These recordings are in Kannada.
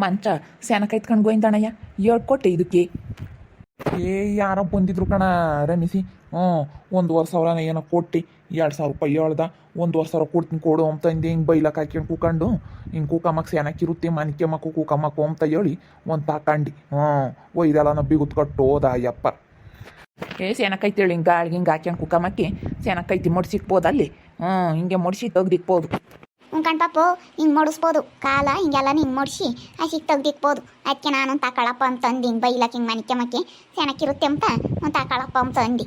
ಮಂಚ ಸ್ಯಾನ ಕೈತ್ಕೊಂಡು ಗೋಯಿಂದಣ್ಣಯ್ಯ ಹೇಳ್ಕೊಟ್ಟೆ ಇದಕ್ಕೆ. ಯಾರೋ ಬಂದಿದ್ರು ಕಣ ರಮೇಶಿ. 1,500 ಏನೋ ಕೊಟ್ಟು 2,000 ರೂಪಾಯಿ ಹೇಳ್ದ. 1,500 ಕೊಡ್ತೀನಿ ಕೊಡು ಅಂತಂದು ಹಿಂಗೆ ಬೈಲಕ್ಕೆ ಹಾಕ್ಯಂಡು ಕೂಕೊಂಡು ಹಿಂಗೆ ಕೂಕಮ್ಮಕ್ಕೆ ಸ್ಯಾನಕ್ಕಿರುತ್ತೆ ಮನಿಕೆ ಮಕ್ಕು ಕೂಕಮ್ಮಕ್ಕು ಅಂತ ಹೇಳಿ ಒಂದು ತಾಕಂಡು ಒಯ್ದೆಲ್ಲ ಬಿಗುತ್ ಕಟ್ಟು ಹೋದ ಅಯ್ಯಪ್ಪ. ಸ್ಯಾನಕ್ಕೈತೇಳಿ ಹಿಂಗೆ ಗಾಳಿಗೆ ಹಿಂಗೆ ಹಾಕ್ಯಂಡು ಕೂಕಮ್ಮಕ್ಕೆ ಸ್ಯಾನಕ್ಕೈತಿ ಮಡ್ಸಿಕ್ಬೋದು ಅಲ್ಲಿ. ಹಿಂಗೆ ಮಡ್ಸಿ ತೆಗ್ದಿಕ್ಬೋದು. ಕಣ್ ಪಾಪು ಹಿಂಗೆ ಮಡಿಸ್ಬೋದು ಕಾಲ ಹಿಂಗೆಲ್ಲ ಹಿಂಗೆ ಮಡಿಸಿ ಹಸಿಗೆ ತೆಗ್ದಿಕ್ಬೋದು. ಅದಕ್ಕೆ ನಾನು ತಗೊಳಪ್ಪ ಅಂತಂದು ಹಿಂಗೆ ಬೈಲಕ್ಕೆ ಹಿಂಗೆ ಮನಿಕೆ ಮಕ್ಕೆ ಸೆಣಕ್ಕಿರುತ್ತೆ ಅಂತ ತಗೊಳಪ್ಪ ಅಂತ ಅಂದು.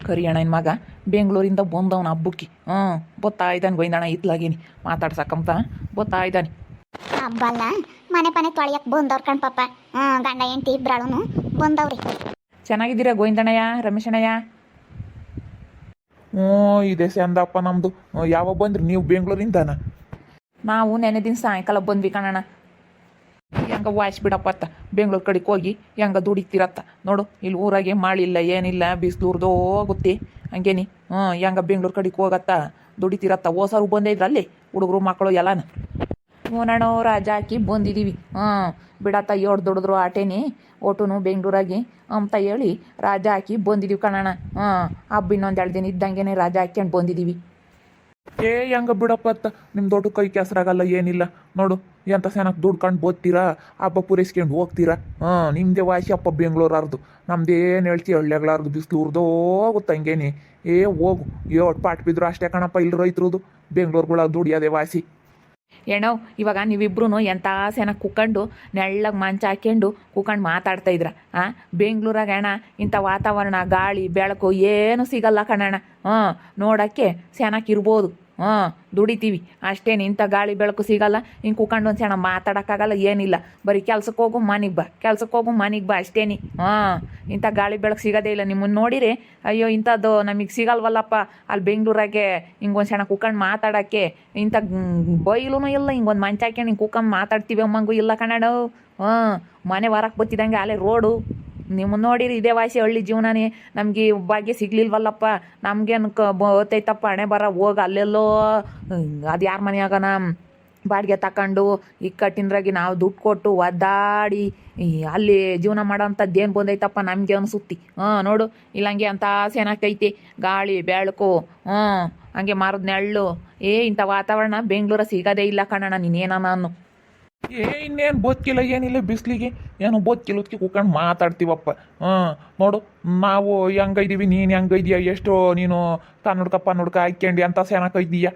ಕರಿ ಅಣ್ಣನ ಮಗ ಬೆಂಗಳೂರಿಂದ ಬಂದವನ ಹಬ್ಬಕ್ಕೆ ಗೊತ್ತಾ ಇದ್ದಾನೆ ಗೋಯಿಂದಣ್ಣ ಇತ್ಲಾಗೇನಿ ಮಾತಾಡ್ಸಕ್ಕಂತ ಗೊತ್ತಾ ಇದ್ದಾನೆ. ಹಬ್ಬಲ್ಲ ಮನೆ ತೊಳೆಯಕ್ಕೆ ಬಂದವ್ರು ಕಣ್ ಪಾಪ. ಗಂಡ ಹೆಂಡತಿ ಇಬ್ಬರಾಳು ಬಂದವ್ರಿ. ಚೆನ್ನಾಗಿದ್ದೀರಾ ಗೋವಿಂದಣ್ಣಯ್ಯ ರಮೇಶಣ್ಣಯ್ಯ? ಇದೆ ಚಂದಪ್ಪ ನಮ್ಮದು. ಯಾವಾಗ ಬಂದ್ರಿ ನೀವು ಬೆಂಗಳೂರಿಂದನ? ನಾವು ನೆನೆ ದಿನ ಸಾಯಂಕಾಲ ಬಂದ್ವಿ ಕಣಣ್ಣ. ಹೆಂಗ ವಾಯ್ಸ್ ಬಿಡಪ್ಪ ಅತ್ತ ಬೆಂಗಳೂರು ಕಡೆಗೆ ಹೋಗಿ ಹೆಂಗ ದುಡಿತೀರತ್ತ ನೋಡು. ಇಲ್ಲಿ ಊರಾಗೆ ಮಾಡಿಲ್ಲ ಏನಿಲ್ಲ ಬಿಸಿಲೂರ್ದೋ ಹೋಗುತ್ತೆ ಹಂಗೇನಿ. ಹೆಂಗ ಬೆಂಗಳೂರು ಕಡೆಗೆ ಹೋಗತ್ತ ದುಡಿತೀರತ್ತ. ಓಸರು ಬಂದಿದ್ರ ಅಲ್ಲಿ ಹುಡುಗರು ಮಕ್ಕಳು ಎಲ್ಲನ. ಹೂನಣ್ಣೋ ರಾಜ ಹಾಕಿ ಬಂದಿದ್ದೀವಿ. ಬಿಡತ್ತ ಏಳು ದುಡಿದ್ರು ಆಟೇನಿ ಒಟುನು ಬೆಂಗಳೂರಾಗಿ ಅಂತ ಹೇಳಿ ರಾಜ ಹಾಕಿ ಬಂದಿದ್ದೀವಿ ಕಣಣ್ಣ. ಹಬ್ಬ ಇನ್ನೊಂದು 2 ದಿನ ಇದ್ದಂಗೆ ರಾಜ ಹಾಕ್ಯಂಡು ಬಂದಿದ್ದೀವಿ. ಹೆಂಗ ಬಿಡಪ್ಪ ಅತ್ತ ನಿಮ್ಮ ದೊಡ್ಡ ಕೈ ಕೆಸರಾಗಲ್ಲ ಏನಿಲ್ಲ ನೋಡು. ಎಂತ ಚೆನ್ನಾಗಿ ದುಡ್ಕೊಂಡು ಬೋದ್ತೀರಾ ಹಬ್ಬ ಪೂರೈಸ್ಕೊಂಡು ಹೋಗ್ತೀರಾ. ನಿಮ್ಮದೇ ವಾಸಿ ಅಪ್ಪ ಬೆಂಗಳೂರಾರ್ದು. ನಮ್ದೇನು ಹೇಳ್ತೀವಿ ಹಳ್ಳಿಗಳಾರ್ದು ಬಿಸಿಲೂರ್ದೋ ಹೋಗುತ್ತೆ ಹಂಗೇನಿ. ಹೋಗು 7 ಪಾಟ್ ಬಿದ್ರು ಅಷ್ಟೇ ಕಣಪ್ಪ ಇಲ್ಲಿ ರೈತರದು. ಬೆಂಗಳೂರುಗಳಾಗ ದುಡಿಯೋದೇ ವಾಸಿ. ಏನೋ ಇವಾಗ ನೀವಿಬ್ರು ಎಂಥ ಸೆನಾಗಿ ಕುಕ್ಕಂಡು ನೆಳ್ಳಗೆ ಮಂಚ ಹಾಕ್ಯಂಡು ಕುಕ್ಕಂಡು ಮಾತಾಡ್ತಾ ಇದ್ರ. ಬೆಂಗಳೂರಾಗ ಅಣ್ಣ ಇಂಥ ವಾತಾವರಣ ಗಾಳಿ ಬೆಳಕು ಏನೂ ಸಿಗಲ್ಲ ಕಣಣ್ಣ. ನೋಡೋಕ್ಕೆ ಸೆನಾಗಿರ್ಬೋದು. ದುಡಿತೀವಿ ಅಷ್ಟೇನು. ಇಂಥ ಗಾಳಿ ಬೆಳಕು ಸಿಗಲ್ಲ. ಹಿಂಗೆ ಕುಕ್ಕಂಡು ಒಂದು ಸೆಣ ಮಾತಾಡೋಕ್ಕಾಗಲ್ಲ ಏನಿಲ್ಲ. ಬರೀ ಕೆಲ್ಸಕ್ಕೆ ಹೋಗು ಮನೆಗೆ ಬಾ ಕೆಲ್ಸಕ್ಕೆ ಹೋಗು ಮನೆಗೆ ಬಾ ಅಷ್ಟೇನಿ. ಇಂಥ ಗಾಳಿ ಬೆಳಕು ಸಿಗೋದೇ ಇಲ್ಲ. ನಿಮ್ಮನ್ನು ನೋಡಿರಿ ಅಯ್ಯೋ ಇಂಥದ್ದು ನಮಗೆ ಸಿಗಲ್ವಲ್ಲಪ್ಪ ಅಲ್ಲಿ ಬೆಂಗಳೂರಾಗೆ ಹಿಂಗೊಂದು ಸೆಣ ಕುಕ್ಕಂಡು ಮಾತಾಡೋಕ್ಕೆ. ಇಂಥ ಬೈಲೂ ಇಲ್ಲ ಹಿಂಗೊಂದು ಮಂಚ ಹಾಕ್ಯಂಡು ಹಿಂಗೆ ಕುಕ್ಕಂಡು ಮಾತಾಡ್ತೀವಿ ಅಮ್ಮಂಗೂ ಇಲ್ಲ ಕನ್ನಡ. ಮನೆ ವಾರಕ್ಕೆ ಬತ್ತಿದಂಗೆ ಅಲ್ಲೇ ರೋಡು. ನಿಮ್ಮನ್ನು ನೋಡಿರಿ ಇದೇ ವಾಸಿ ಹಳ್ಳಿ ಜೀವನನೇ. ನಮಗೆ ಭಾಗ್ಯ ಸಿಗ್ಲಿಲ್ವಲ್ಲಪ್ಪ. ನಮ್ಗೇನು ಗೊತ್ತೈತಪ್ಪ ಹಣೆ ಬರ ಹೋಗಿ ಅಲ್ಲೆಲ್ಲೋ ಅದು ಯಾರ ಮನೆಯಾಗನ ಬಾಡಿಗೆ ತಗೊಂಡು ಇಕ್ಕಟ್ಟಿನ್ರಾಗಿ ನಾವು ದುಡ್ಡು ಕೊಟ್ಟು ಒದ್ದಾಡಿ ಅಲ್ಲಿ ಜೀವನ ಮಾಡೋಂಥದ್ದು ಏನು ಬಂದೈತಪ್ಪ ನಮಗೆ ಅನಿಸುತ್ತಿ. ನೋಡು ಇಲ್ಲಂಗೆ ಅಂತ ಸೇನಾಕೈತಿ ಗಾಳಿ ಬೆಳಕು ಹಂಗೆ ಮಾರದ ನೆಳ್ಳು. ಇಂಥ ವಾತಾವರಣ ಬೆಂಗಳೂರ ಸಿಗೋದೇ ಇಲ್ಲ ಕಣಣ್ಣ. ನೀನೇನ ನಾನು ಇನ್ನೇನು ಬದುಕಿಲ್ಲ ಏನಿಲ್ಲ ಬಿಸಿಲಿಗೆ ಏನು ಬದುಕಿಲ್ಲದಕ್ಕೆ ಕೂತ್ಕೊಂಡು ಮಾತಾಡ್ತೀವಪ್ಪ. ನೋಡು ನಾವು ಹೆಂಗೈದೀವಿ ನೀನು ಹೆಂಗೈದೀಯ ಎಷ್ಟೋ ನೀನು ಕನ್ನಡ್ಕ ಹಾಕ್ಯಂಡು ಅಂತ ಸೇನಾಕೈದೀಯ.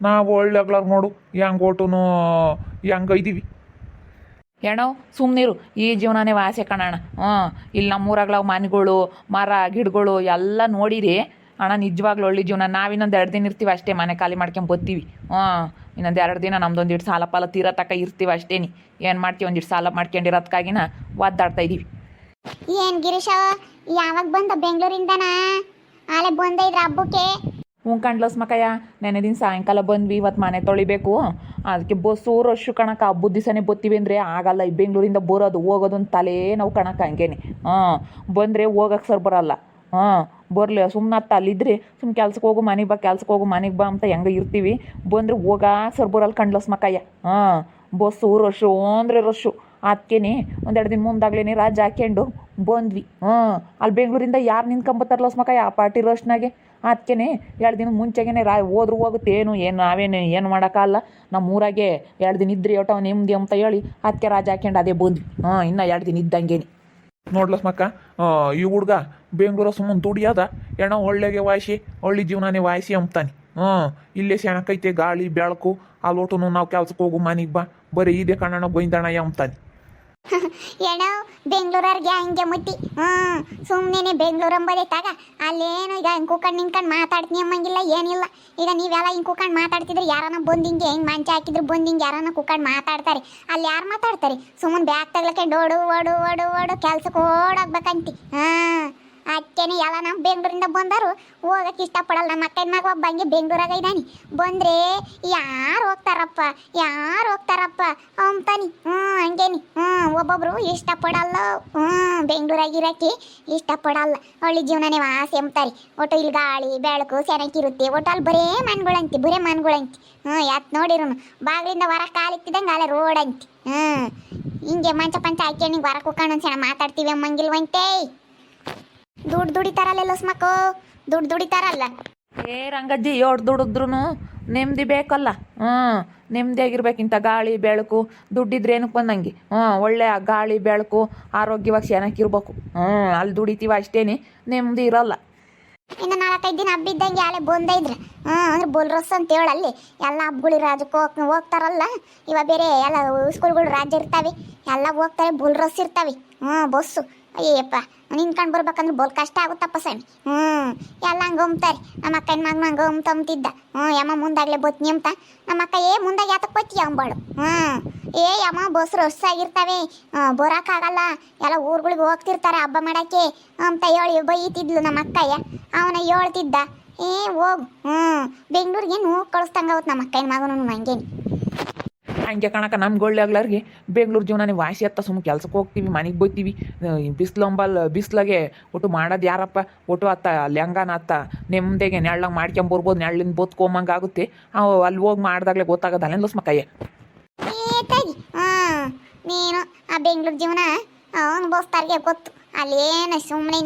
ನಾವು ಒಳ್ಳೆಗ್ಲಾರ ನೋಡು ಹೆಂಗೆ ಓಟುನು ಹೆಂಗೈದೀವಿ. ಏನೋ ಸುಮ್ಮನಿರು ಈ ಜೀವನನೇ ವಾಸೆ ಕಣಣ್ಣ. ಇಲ್ಲಿ ನಮ್ಮೂರಾಗ್ಲಾವ ಮನೆಗಳು ಮರ ಗಿಡಗಳು ಎಲ್ಲ ನೋಡಿರಿ ಅಣ್ಣ ನಿಜವಾಗ್ಲೂ ಒಳ್ಳೆ ಜೀವನ. ನಾವಿನ್ನೊಂದು 2 ದಿನ ಇರ್ತೀವಿ ಅಷ್ಟೇ ಮನೆ ಖಾಲಿ ಮಾಡ್ಕೊಂಡು ಬರ್ತೀವಿ. ಇನ್ನೊಂದು 2 ದಿನ ನಮ್ದೊಂದಿಟ್ಟು ಸಾಲ ಪಾಲ ತೀರ ತಕ್ಕ ಇರ್ತೀವಿ ಅಷ್ಟೇನಿ. ಏನು ಮಾಡ್ತೀವಿ ಒಂದಿಟ್ಟು ಸಾಲ ಮಾಡ್ಕೊಂಡಿರೋದಕ್ಕಾಗಿನ ಒದ್ದಾಡ್ತಾ ಇದ್ದೀವಿ. ಏನು ಗಿರೀಶ ಯಾವಾಗ ಬಂದ ಬೆಂಗಳೂರಿಂದನ? ಆಲೆ ಬಂದ ಇದ್ರ ಹಬ್ಬಕ್ಕೆ? ಕಂಡ್ಲಸ್ ಮಕಯ್ಯ ನೆನೆ ದಿನ ಸಾಯಂಕಾಲ ಬಂದ್ವಿ. ಇವತ್ತು ಮನೆ ತೊಳಿಬೇಕು ಅದಕ್ಕೆ ಬಸ್ಸು ರಶ್ಶು ಕಣಕ. ಹಬ್ಬದ ದಿವಸನೇ ಬತ್ತೀವಿ ಅಂದರೆ ಆಗಲ್ಲ. ಈ ಬೆಂಗಳೂರಿಂದ ಬರೋದು ಹೋಗೋದು ಅಂತ ತಲೆ ನಾವು ಕಣಕ ಹಂಗೇನೆ. ಬಂದರೆ ಹೋಗಕ್ಕೆ ಸರ್ ಬರಲ್ಲ. ಬರಲಿ ಸುಮ್ಮನೆ ಅಲ್ಲಿದ್ದರೆ ಸುಮ್ಮನೆ ಕೆಲ್ಸಕ್ಕೆ ಹೋಗು ಮನೆಗೆ ಬಾ ಕೆಲ್ಸಕ್ಕೆ ಹೋಗು ಮನೆಗೆ ಬಾ ಅಂತ ಹೆಂಗೆ ಇರ್ತೀವಿ. ಬಂದರೆ ಹೋಗ ಸರ್ ಬರಲ್ಲ ಕಂಡ್ಲಸ್ ಮಕಯ್ಯ. ಬಸ್ಸು ರಶ್ಶು ಅಂದರೆ ರಶ್ಶು. ಅದಕ್ಕೇನೆ 1-2 ದಿನ ಮುಂದಾಗ್ಲೇ ರಾಜ ಹಾಕ್ಯಂಡು ಬಂದ್ವಿ. ಅಲ್ಲಿ ಬೆಂಗಳೂರಿಂದ ಯಾರು ನಿಂತ್ಕೊಂಬತ್ತಾರಲ್ಲ ಮಕಯ್ಯ ಆ ಪಾರ್ಟಿ ರಶ್ನಾಗೆ. ಅದಕ್ಕೇನೆ 2 ದಿನ ಮುಂಚೆಗೇ ಹೋದ್ರೂ ಹೋಗುತ್ತೆ. ಏನು ನಾವೇನು ಏನು ಮಾಡೋಕ್ಕಲ್ಲ. ನಮ್ಮ ಊರಾಗೆ 2 ದಿನ ಇದ್ರಿ ಒಟ ನೆಮ್ಮದಿ ಅಂತ ಹೇಳಿ ಅದಕ್ಕೆ ರಾಜ ಹಾಕ್ಯಂಡು ಅದೇ ಬಂದ್ವಿ. ಇನ್ನೂ 2 ದಿನ ಇದ್ದಂಗೇನೆ ನೋಡ್ಲಸ್ ಮಕ್ಕ. ಈ ಹುಡ್ಗ ಬೆಂಗಳೂರ ಸುಮ್ಮನೆ ದುಡಿಯೋದ ಏನೋ ಒಳ್ಳೆಗೆ ವಾಯಿಸಿ ಒಳ್ಳೆ ಜೀವನನೇ ವಾಯಿಸಿ ಅಂತಾನೆ. ಇಲ್ಲೇ ಸೆಣಕೈತೆ ಗಾಳಿ ಬೆಳಕು ಅಲ್ಲಿ ಒಟುನು ನಾವು ಕೆಲ್ಸಕ್ಕೆ ಹೋಗು ಮನೆಗೆ ಬಾ ಬರೀ ಇದೇ ಕಣ್ಣಣ್ಣ ಗೋಯಿಂದಣ್ಣಯ್ಯ ಅಂತಾನೆ. ಏನೋ ಬೆಂಗಳೂರವ್ರಿಗೆ ಹಂಗೆ ಮುಟ್ಟಿ ಸುಮ್ಮನೆ ಬೆಂಗಳೂರು ಅಂಬೋದೈತಾಗ ಅಲ್ಲೇನು ಈಗ ಹಿಂಗೆ ಕೂಕೊಂಡು ನಿಂತ್ಕೊಂಡು ಮಾತಾಡ್ತೀನಿ ಅಮ್ಮಂಗಿಲ್ಲ ಏನಿಲ್ಲ. ಈಗ ನೀವೆಲ್ಲ ಹಿಂಗೆ ಕೂಕೊಂಡು ಮಾತಾಡ್ತಿದ್ರೆ ಯಾರನ್ನ ಬಂದು ಹಿಂಗೆ ಹೆಂಗೆ ಮಂಚ ಹಾಕಿದ್ರು ಬಂದು ಹಿಂಗೆ ಯಾರನ್ನ ಕೂಕೊಂಡು ಮಾತಾಡ್ತಾರೆ. ಅಲ್ಲಿ ಯಾರು ಮಾತಾಡ್ತಾರೆ? ಸುಮ್ಮನೆ ಬ್ಯಾಗ್ ತಗ್ಲಕ್ಕೆ ಓಡು ಓಡು ಓಡು ಓಡು ಕೆಲ್ಸಕ್ಕೆ ಓಡೋಗ್ಬೇಕಂತಿ. ಅದಕ್ಕೇನೆ ಎಲ್ಲ ನಮ್ಮ ಬೆಂಗಳೂರಿಂದ ಬಂದರು ಹೋಗಕ್ಕೆ ಇಷ್ಟಪಡಲ್ಲ. ನಮ್ಮ ಅಕ್ಕನ ಮಗ ಒಬ್ಬ ಹಂಗೆ ಬೆಂಗಳೂರಾಗ ಇದ್ದಾನೆ. ಬಂದರೆ ಯಾರು ಹೋಗ್ತಾರಪ್ಪ ಅಂತಾನೆ. ಹಂಗೇನಿ ಒಬ್ಬೊಬ್ರು ಇಷ್ಟಪಡಲ್ಲ. ಬೆಂಗಳೂರಾಗಿರೋಕ್ಕೆ ಇಷ್ಟಪಡಲ್ಲ. ಹಳ್ಳಿ ಜೀವನನೇ ವಾಸಿ ಅಂತಾರೆ. ಒಟ್ಟು ಇಲ್ಲಿ ಗಾಳಿ ಬೆಳಕು ಚೆನ್ನಾಗಿರುತ್ತೆ. ಒಟ್ಟು ಅಲ್ಲಿ ಬರೇ ಮನ್ಗಳಂತಿ. ಯಾತ್ ನೋಡಿರೋನು ಬಾಗಿಲಿಂದ ಹೊರ ಕಾಲಿತ್ತಿದಂಗೆ ಅಲ್ಲೇ ರೋಡ್ ಅಂತಿ. ಹಿಂಗೆ ಮಂಚ ಪಂಚ ಹಾಕಿ ಹೊರ ಕುಕ್ಕೊಂಡು ಒಂದು ಸಣ್ಣ ಮಾತಾಡ್ತೀವಿ ಅಮ್ಮಂಗಿಲ್ವಂತೆ. ದುಡ್ಡು ದುಡಿತಾರಲ್ಲ ಲಸ್ಮಕ್ಕೋ, ದುಡ್ಡು ದುಡಿತಾರಲ್ಲ. ಏ ರಂಗಜ್ಜಿ ಎಷ್ಟು ದುಡಿದ್ರೂ ನೆಮ್ಮದಿ ಬೇಕಲ್ಲ. ನೆಮ್ಮದಿಯಾಗಿರ್ಬೇಕಿಂತ ಗಾಳಿ ಬೆಳಕು ದುಡ್ಡಿದ್ರೆ ಏನಕ್ಕೆ ಬಂದಂಗೆ. ಒಳ್ಳೆ ಗಾಳಿ ಬೆಳಕು ಆರೋಗ್ಯವಾಗಿ ಚೆನ್ನಾಗಿರ್ಬೇಕು. ಅಲ್ಲಿ ದುಡಿತೀವ ಅಷ್ಟೇನೆ, ನೆಮ್ಮದಿ ಇರಲ್ಲ. ಇನ್ನು 4-5 ದಿನ ಹಬ್ಬ ಇದ್ದಂಗೆ ಯಾಳೆ ಬಂದೈದ್ರೆ ಅಂದ್ರೆ ಬೋಲ್ರಸ್ ಅಂತ ಹೇಳಲ್ಲಿ ಎಲ್ಲ ಹಬ್ಬಗಳು ರಾಜ್ಯಕ್ಕೆ ಹೋಗ್ತಾರಲ್ಲ. ಇವಾಗ ಬೇರೆ ಎಲ್ಲ ಸ್ಕೂಲ್ಗಳು ರಾಜ್ಯ ಇರ್ತಾವೆ, ಎಲ್ಲ ಹೋಗ್ತಾರೆ. ಬೋಲ್ರಸ್ ಇರ್ತಾವೆ ಬಸ್ಸು. ಅಯ್ಯಪ್ಪ ನಿನ್ಕೊಂಡು ಬರ್ಬೇಕಂದ್ರೆ ಬೋಲ್ ಕಷ್ಟ ಆಗುತ್ತಪ್ಪ ಸ್ವಾಮಿ. ಎಲ್ಲ ಹಂಗೆ ಹೊಮ್ತಾರೆ. ನಮ್ಮ ಅಕ್ಕನ ಮಗನ ಹಂಗೆ ಹೊಮ್ತಂತಿದ್ದ. ಯಮ್ಮ ಮುಂದಾಗಲೇ ಬತ್ನಿ ಅಂತ. ನಮ್ಮ ಅಕ್ಕ ಮುಂದಾಗೆ ಯಾತಕ್ಕೆ ಬತ್ತಿ ಅಂಬಾಳು. ಯಮ್ಮ ಬಸ್ ರಸ್ ಆಗಿರ್ತವೆ, ಬರೋಕ್ಕಾಗಲ್ಲ. ಎಲ್ಲ ಊರುಗಳಿಗೆ ಹೋಗ್ತಿರ್ತಾರೆ ಹಬ್ಬ ಮಾಡೋಕ್ಕೆ ಅಂತ ಹೇಳಿ ಬೈತಿದ್ಲು ನಮ್ಮ ಅಕ್ಕಯ್ಯ. ಅವನ ಹೇಳ್ತಿದ್ದ ಹೋಗು ಬೆಂಗಳೂರಿಗೆ ಕಳಿಸ್ತಂಗಾವತ್ತು ನಮ್ಮ ಅಕ್ಕನ ಮಗನೂ ಹಂಗೇನಿ. ಹಂಗೆ ಕಣಕ ನಮ್ಗೆ ಒಳ್ಳೆ ಆಗ್ಲಾರ್ಗೆ ಬೆಂಗಳೂರು ಜೀವನನೇ ವಾಸಿ ಹತ್ತ ಸುಮ್ಮನೆ ಕೆಲ್ಸಕ್ಕೆ ಹೋಗ್ತೀವಿ, ಮನೆಗೆ ಬೈತೀವಿ. ಬಿಸ್ಲಾಗೆ ಒಟ್ಟು ಮಾಡೋದು ಯಾರಪ್ಪ. ಒಟ್ಟು ಅತ್ತ ಲೆಂಗಾನ ಅತ್ತ ನೆಮ್ಮದಿಗೆ ನೆಳ್ಳಂಗೆ ಮಾಡ್ಕೊಂಬರ್ಬೋದು, ನೆಳ್ಳಿನ ಬದುಕೋಮಂಗೆ ಆಗುತ್ತೆ. ಅಲ್ಲಿ ಹೋಗಿ ಮಾಡಿದಾಗಲೇ ಗೊತ್ತಾಗೋದು ಅಲ್ಲೇನು ಲಸ್ಮಕ್ಕಯ್ಯ. ನೀನು ಆ ಬೆಂಗಳೂರು ಜೀವನ ಅನುಭವಿಸ್ತಾರಿಗೆ ಗೊತ್ತು. ಅಲ್ಲೇನು ಸುಮ್ಮನೆ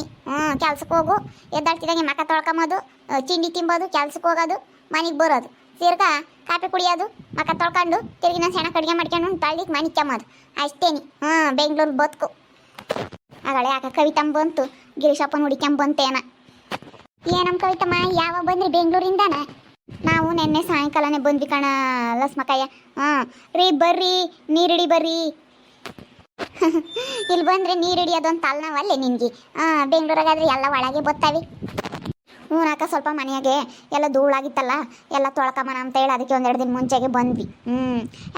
ಕೆಲ್ಸಕ್ಕೆ ಹೋಗು, ಎದ್ದಾಡ್ತಿದಂಗೆ ಮಕ್ಕ ತೊಳ್ಕೊಂಬೋದು, ತಿಂಡಿ ತಿಂಬೋದು, ಕೆಲ್ಸಕ್ಕೆ ಹೋಗೋದು, ಮನೆಗೆ ಬರೋದು, ಸೀರ್ಕ ಕಾಫಿ ಕುಡಿಯೋದು, ಮಕ್ಕ ತೊಳ್ಕೊಂಡು ತಿರುಗಿ ನಾನು ಸಣ್ಣ ಕಡಿಗೆ ಮಾಡ್ಕೊಂಡು ತಳ್ಳಿಗೆ ಮನೆ ಕೆಮ್ಮೋದು ಅಷ್ಟೇನಿ. ಬೆಂಗಳೂರು ಬದುಕು. ಆಗಳೇ ಯಾಕೆ ಕವಿತಮ್ಮ ಬಂತು, ಗಿರೀಶಪ್ಪನ ಹುಡಿಕೊಂಬಂತೇನ. ಏನಮ್ಮ ಕವಿತಮ್ಮ ಯಾವ ಬಂದ್ರಿ ಬೆಂಗಳೂರಿಂದನ? ನಾವು ನೆನ್ನೆ ಸಾಯಂಕಾಲನೇ ಬಂದ್ವಿ ಕಣ ಲಸ್ಮಕ್ಕಯ್ಯ. ರೀ ಬರ್ರಿ ನೀರಿಡಿ ಬರ್ರಿ. ಇಲ್ಲಿ ಬಂದರೆ ನೀರು ಹಿಡಿಯೋದೊಂದು ತಲೆನೋವಲ್ಲೇ ನಿನಗೆ. ಬೆಂಗಳೂರಾಗಾದ್ರೆ ಎಲ್ಲ ಒಳಗೆ ಬರ್ತಾವೆ. ಅಕ್ಕ ಸ್ವಲ್ಪ ಮನೆಯಾಗೆ ಎಲ್ಲ ಧೂಳಾಗಿತ್ತಲ್ಲ, ಎಲ್ಲ ತೊಳ್ಕೊಂಬನ ಅಂತ ಹೇಳಿ ಅದಕ್ಕೆ 1-2 ದಿನ ಮುಂಚೆಗೆ ಬಂದ್ವಿ.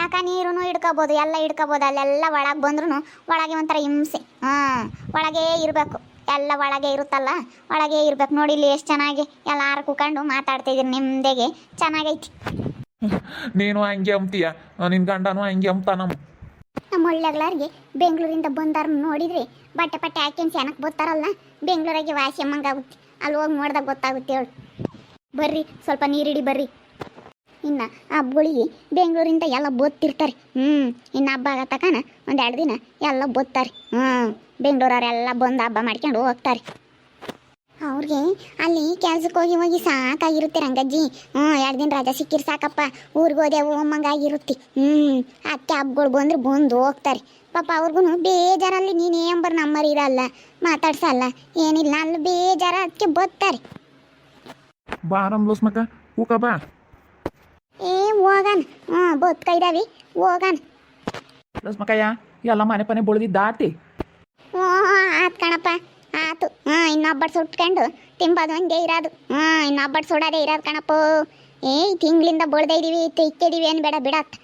ಯಾಕ ನೀರು ಹಿಡ್ಕೋಬೋದು, ಎಲ್ಲ ಹಿಡ್ಕೋಬೋದು. ಅಲ್ಲೆಲ್ಲ ಒಳಗೆ ಬಂದ್ರೂ ಒಳಗೆ ಒಂಥರ ಹಿಂಸೆ. ಒಳಗೆ ಇರಬೇಕು, ಎಲ್ಲ ಒಳಗೆ ಇರುತ್ತಲ್ಲ, ಒಳಗೆ ಇರ್ಬೇಕು. ನೋಡಿ ಇಲ್ಲಿ ಎಷ್ಟು ಚೆನ್ನಾಗಿ ಎಲ್ಲ ಆರು ಕೂಕೊಂಡು ಮಾತಾಡ್ತಿದ್ದೀರಿ ನಿಮ್ಮದೆಗೆ, ಚೆನ್ನಾಗೈತಿ. ನೀನು ಹಂಗೆ ಅಂತೀಯ, ನಿನ್ನ ಗಂಡನೂ ಹಂಗೆ ಅಂತಾನಮ್ಮ. ನಮ್ಮ ಒಳ್ಳೆಗ್ಲಾರಿಗೆ ಬೆಂಗಳೂರಿಂದ ಬಂದಾರ ನೋಡಿದ್ರಿ ಬಟ್ಟೆ ಹಾಕ್ಯಂಡು ಚೆನ್ನಾಗಿ ಬರ್ತಾರಲ್ಲ, ಬೆಂಗಳೂರಿಗೆ ವಾಸಿ ಅಮ್ಮಂಗಾಗುತ್ತೆ. ಅಲ್ಲಿ ಹೋಗಿ ನೋಡ್ದಾಗ ಗೊತ್ತಾಗುತ್ತೆ. ಹೇಳು ಬರ್ರಿ ಸ್ವಲ್ಪ ನೀರಿಡಿ ಬರ್ರಿ. ಇನ್ನು ಹಬ್ಬಗಳಿಗೆ ಬೆಂಗಳೂರಿಂದ ಎಲ್ಲ ಬೋತ್ತಿರ್ತಾರೆ. ಇನ್ನು ಹಬ್ಬ ಆಗತ್ತಕನ 1-2 ದಿನ ಎಲ್ಲ ಬೋತ್ತಾರೆ. ಬೆಂಗಳೂರವರೆಲ್ಲ ಬಂದು ಹಬ್ಬ ಮಾಡ್ಕೊಂಡು ಹೋಗ್ತಾರೆ. ಅವ್ರಿಗೆ ಅಲ್ಲಿ ಕೆಲ್ಸಕ್ಕೆ ಹೋಗಿ ಸಾಕಾಗಿರುತ್ತೆ ರಂಗಜ್ಜಿ. 2 ದಿನ ರಜೆ ಸಿಕ್ಕಿರ್ ಸಾಕಪ್ಪ, ಊರಿಗೆ ಹೋದೆವು ಅಮ್ಮಂಗಾಗಿರುತ್ತೆ. ಅತ್ತೆ ಹಬ್ಬಗಳು ಬಂದ್ರೆ ಬಂದು ಹೋಗ್ತಾರೆ. ಪಾಪ ಅವ್ರಿಗೂ ಬೇಜಾರಲ್ಲಿ ನೀನು ಏಂಬರ್ ನಮ್ಮರು ಇರಲ್ಲ, ಮಾತಾಡ್ಸಲ್ಲ, ಏನಿಲ್ಲ, ಅಲ್ಲಿ ಬೇಜಾರ ಅದಕ್ಕೆ ಬರ್ತಾರೆ. ಬಾರಮ್ ಲಸ್ಮಕ್ಕ ಹೂಕ ಬಾ. ಹೋಗಣ ಬದುಕ ಇದಾವಿ, ಹೋಗಣ ಲಸ್ಮಕ್ಕಯ್ಯ. ಎಲ್ಲ ಮನೆ ಪನೆ ಬಳ್ದಿದ್ದಾತಿ. ಆತು ಕಣಪ್ಪ ಆತು. ಇನ್ನೊಬ್ಬಟ್ಟು ಸುಟ್ಕೊಂಡು ತಿಂಬೋದು ಹಂಗೆ ಇರೋದು. ಇನ್ನೊಬ್ಬಟ್ಟು ಸುಡೋದೇ ಇರೋದು ಕಣಪ್ಪ. ತಿಂಗಳಿಂದ ಬಳ್ದೇ ಇದೀವಿ, ಇಕ್ಕಿದೀವಿ ಏನು ಬೇಡ ಬಿಡತ್ತ.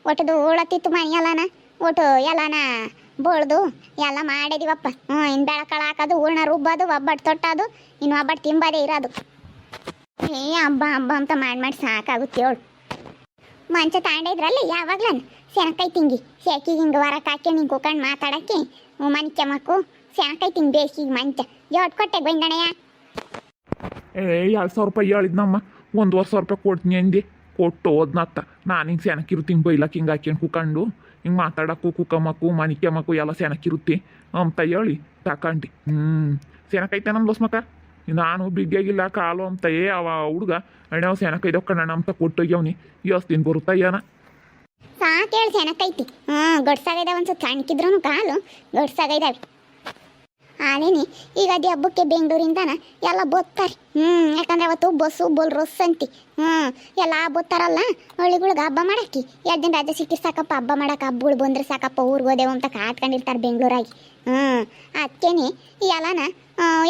ಒಟ್ಟದು ಉಳತ್ತಿತ್ತು ಮನೆಯಲ್ಲನ, ಒಟ್ಟು ಎಲ್ಲನ ಬಳ್ದು ಎಲ್ಲ ಮಾಡಿದೀವಪ್ಪ. ಇನ್ನು ಬೆಳಕಳ ಹಾಕೋದು, ಹೂರ್ಣ ರುಬ್ಬೋದು, ಒಬ್ಬಟ್ಟು ತೊಟ್ಟೋದು, ಇನ್ನು ಒಬ್ಬಟ್ಟು ತಿಂಬೋದೇ ಇರೋದು. ಹಬ್ಬ ಅಂತ ಮಾಡಿ ಸಾಕಾಗುತ್ತೆ. ಹೇಳು ಮಂಚ ತಾಂಡಿದ್ರಲ್ಲಿ ಯಾವಾಗ್ಲ ಸೆಣಕೈ ತಿಂಗಿ ಸೆಕಿಗೆ ಹಿಂಗೆ ಹೊರಕ್ಕೆ ಹಾಕಿ ನಿಂಗೆ ಕೂಕೊಂಡು ಮಾತಾಡೋಕ್ಕೆ ಮನೆ ಕೆಮ್ಮಕ್ಕು ಸೆಣಕೈ ತಿಂಗಿ ಬೇಸಿಗೆ ಮಂಚ ಜೋಟ್ ಕೊಟ್ಟೆ ಬಂದಣಯ್ಯ. 2,000 ರೂಪಾಯಿ ಹೇಳಿದ್ನಮ್ಮ. 1,500 ರೂಪಾಯಿ ಕೊಡ್ತೀನಿ ಅಂದೆ, ಕೊಟ್ಟು ಹೋದ್ನತ್ತ. ನಾನು ಹಿಂಗೆ ಸೆಣಕಿರುತ್ತೆ, ಬೈಲಕ್ಕೆ ಹಿಂಗೆ ಹಾಕ್ಯಂಡು ಕೂಕೊಂಡು ಹಿಂಗೆ ಮಾತಾಡೋಕ್ಕೂ ಕುಕ್ಕಮ್ಮಕ್ಕೂ ಮನೆ ಕೆಮ್ಮಕ್ಕೂ ಎಲ್ಲ ಸೆಣಕಿರುತ್ತೆ ಅಂತ ಹೇಳಿ ತಗೊಂಡು. ಸೆಣಕೈತೆ ನಮ್ಮ ಲಸ್ಮಕ್ಕ. ನಾನು ಬಿಗ್ಗಿಯಾಗಿಲ್ಲ ಕಾಲು ಅಂತ ಅವ ಹುಡುಗ ಅಣ್ಣ ಸೆಣಕೈದವ ಕಣ್ಣ ಅಂತ ಕೊಟ್ಟೋಗ್ಯವನಿ. ಎಷ್ಟು ದಿನ ಬರುತ್ತಾ ಏನ ಸಾಕೇಳಿ ಸೆಣಕೈತಿ. ಗಡ್ಸಾಗೈದಾವ ಒಂದು ಸಣ್ಣಕಿದ್ರು ಕಾಲು ಗಡ್ಸಾಗೈದಾವೆ. ಆನೇನೆ ಈಗ ಅದೇ ಹಬ್ಬಕ್ಕೆ ಬೆಂಗಳೂರಿಂದನ ಎಲ್ಲ ಬೋತ್ತಾರೆ. ಯಾಕಂದ್ರೆ ಅವತ್ತು ಬಸ್ಸು ಬೋಲ್ ರೊಸ್ ಅಂತಿ. ಎಲ್ಲ ಬೋತ್ತಾರಲ್ಲ ಹಳ್ಳಿಗಳ್ಗೆ ಹಬ್ಬ ಮಾಡಾಕಿ 2 ದಿನ ರಜೆ ಸಿಕ್ಕಿ ಸಾಕಪ್ಪ, ಹಬ್ಬ ಮಾಡಕ್ಕೆ ಹಬ್ಬಗಳು ಬಂದ್ರೆ ಸಾಕಪ್ಪ ಊರಿಗೆ ಹೋದೆವು ಅಂತ ಕಾತ್ಕೊಂಡಿರ್ತಾರೆ ಬೆಂಗಳೂರಾಗಿ. ಅದಕ್ಕೇನೆ ಎಲ್ಲನ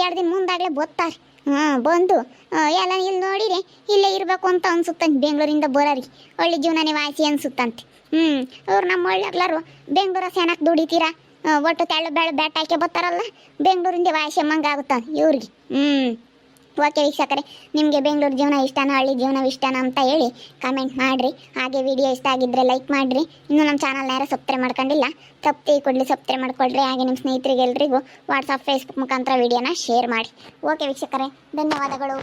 2 ದಿನ ಮುಂದಾಗಲೇ ಬೋತ್ತಾರೆ. ಬಂದು ಎಲ್ಲ ಇಲ್ಲಿ ನೋಡಿರಿ ಇಲ್ಲೇ ಇರಬೇಕು ಅಂತ ಅನ್ಸುತ್ತಂತೆ ಬೆಂಗಳೂರಿಂದ ಬರೋರಿ. ಹಳ್ಳಿ ಜೀವನನೇ ವಾಸಿ ಅನ್ಸುತ್ತಂತೆ. ಅವ್ರು ನಮ್ಮ ಹಳ್ಳಿಗ್ಲಾರು ಬೆಂಗಳೂರ ಸೆನಕ್ಕೆ ದುಡಿತೀರಾ, ಒಟ್ಟು ತೆಳ್ಳು ಬೆಳ್ಳು ಬೆಟ್ಟ ಹಾಕಿ ಬರ್ತಾರಲ್ಲ ಬೆಂಗಳೂರಿಂದ ವಾಸಮ್ಮಂಗೆ ಆಗುತ್ತ ಇವ್ರಿಗೆ ಓಕೆ ವೀಕ್ಷಕರೇ, ನಿಮಗೆ ಬೆಂಗಳೂರು ಜೀವನ ಇಷ್ಟನಾ ಹಳ್ಳಿ ಜೀವನ ಇಷ್ಟನಾ ಅಂತ ಹೇಳಿ ಕಮೆಂಟ್ ಮಾಡಿರಿ. ಹಾಗೆ ವಿಡಿಯೋ ಇಷ್ಟ ಆಗಿದ್ದರೆ ಲೈಕ್ ಮಾಡಿರಿ. ಇನ್ನೂ ನಮ್ಮ ಚಾನಲ್ನ ಯಾರು ಸಬ್ಸ್ಕ್ರೈಬ್ ಮಾಡ್ಕೊಂಡಿಲ್ಲ ತಪ್ಪಿ ಕೊಡಲಿ ಸಬ್ಸ್ಕ್ರೈಬ್ ಮಾಡ್ಕೊಳ್ರಿ. ಹಾಗೆ ನಿಮ್ಮ ಸ್ನೇಹಿತರಿಗೆ ಎಲ್ರಿಗೂ ವಾಟ್ಸಪ್ ಫೇಸ್ಬುಕ್ ಮುಖಾಂತರ ವಿಡಿಯೋನ ಶೇರ್ ಮಾಡಿ. ಓಕೆ ವೀಕ್ಷಕರೇ, ಧನ್ಯವಾದಗಳು.